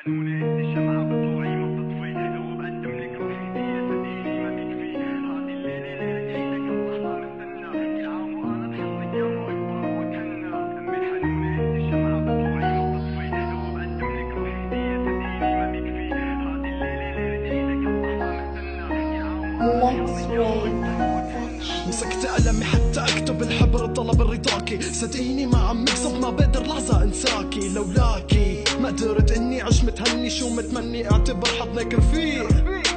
حنونة الشمعة بتضوعي ما بتطفي لو بقدم لك روحي هدية صدقيني ما بيكفي هادي الليلة ليلة عيدك اللحظة مستنى كل عام وأنا بحضنك يا ما أكبر وأتهنى أمي الحنونة الشمعة بتضوعي ما بتطفي لو بقدم لك روحي هدية صدقيني ما بيكفي هادي الليلة ليلة عيدك اللحظة مستنى كل عام وأنا بحضنك يا ما أكبر وأتهنى. مسكت قلمي حتى اكتب الحبر طلب رضاكي، صدقيني ما عم اكذب ما بقدر لحظة انساكي، لولاكي ما قدرت اني اعيش متهني، شو متمني اعتبر حضنك رفيق،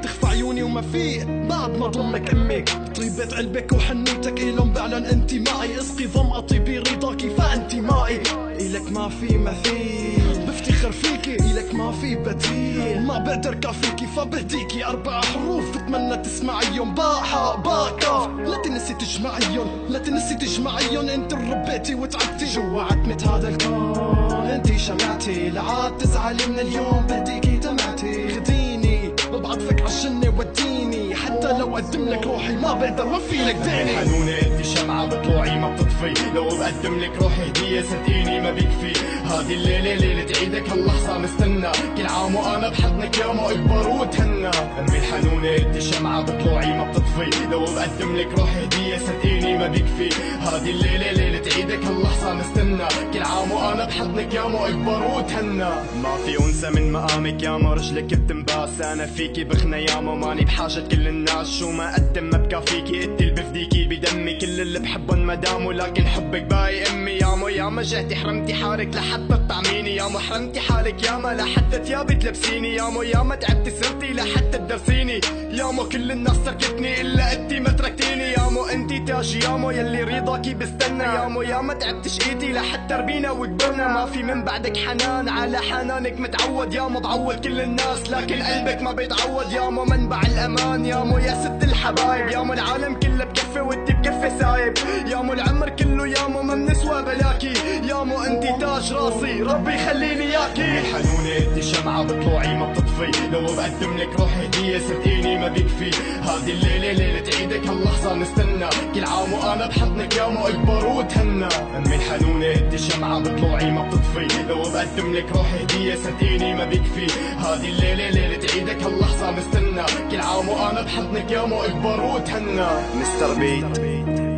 تخفى عيوني وما فيق بعد ما ضمك امي، طيبة قلبك وحنيتك إلهم بعلن انت معي، اسقي ظمأتي برضاكي فانت مائي، إلك ما في مثيل بفتخر فيكي، إلك ما في بديل، ما بقدر كافيكي فبهديكي 4 حروف بتمنى تسمعيهم، باء حاء باء كاف، لا تنسي تجمعيهم لا تنسي تجمعيهم، انت ربيتي وتعبتي جوا عتمة هذا الكون، انتي شمعتي لعاد تزعلي من اليوم بهديكي دمعتي، خديني ببعطفك عالجنة وديني، حتى لو قدم لك روحي ما بقدر وفي لك ديني. حنونة انتي شمعة بطلوعي ما بتطفي لو بقدم لك روحي هدية صدقيني ما بيكفي هادي الليلة ليلة عيدك هاللحظة مستنى كل عام وأنا بحضنك يا ما أكبر وأتهنى. أمي الحنونة انتي شمعة بطلوعي ما بتطفي لو بقدم لك روحي هدية صدقيني ما بيكفي هادي الليلة ليلة عيدك هاللحظة مستنى كل عام وأنا بحضنك يا ما أكبر وأتهنى. ما في أنثى من مقامك يا ما رجلك بتنباس، أنا فيكي بخنى يا ما ماني بحاجة كل الناس، شو ما قدم ما بكافيكي انتي اللي بفديكي بدمي، كل اللي بحبن مدام ولكن حبك باي امي، يا ما جهتي حرمتي حالك لحتى تطعميني، يا ما حرمتي حالك يا ما لحتى ثيابي تلبسيني، يا ما تعبتي صرتي لحتى تدرسيني، يا ما كل الناس تركتني الا انتي ما تركتيني، يا ما انتي تاجي يا ما يلي رضاكي بستنى، يا ما تعبت شقيتي لحتى ربينا وكبرنا، ما في من بعدك حنان على حنانك متعود، يا ما بعوض كل الناس لكن قلبك ما بيتعود، يا ما منبع الامان يا ما يا ست الحبايب، يا ما العالم كله بكفي وانتي بكفي سايب، يا ما العمر كله يا ما بنسوى بلاكي، يا ما انتي تاج راسي ربي يخليني ياكي. الحنونة انتي شمعة بطلوعي ما بتطفي لو بقدم لك روحي هدية صدقيني ما بيكفي هادي الليلة ليلة عيدك هاللحظة نستنى كل عام وانا بحضنك يا ما اكبر واتهنى. امي الحنونة انتي شمعة بطلوعي ما بتطفي لو بقدم لك روحي هدية صدقيني ما بيكفي هادي الليلة ليلة عيدك هاللحظة نستنى كل عام وانا بحضنك يا ما اكبر واتهنى. مستر بيت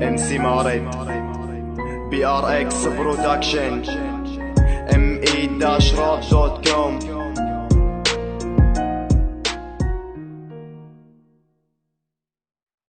ام سي ماري BRX Production me-rap.com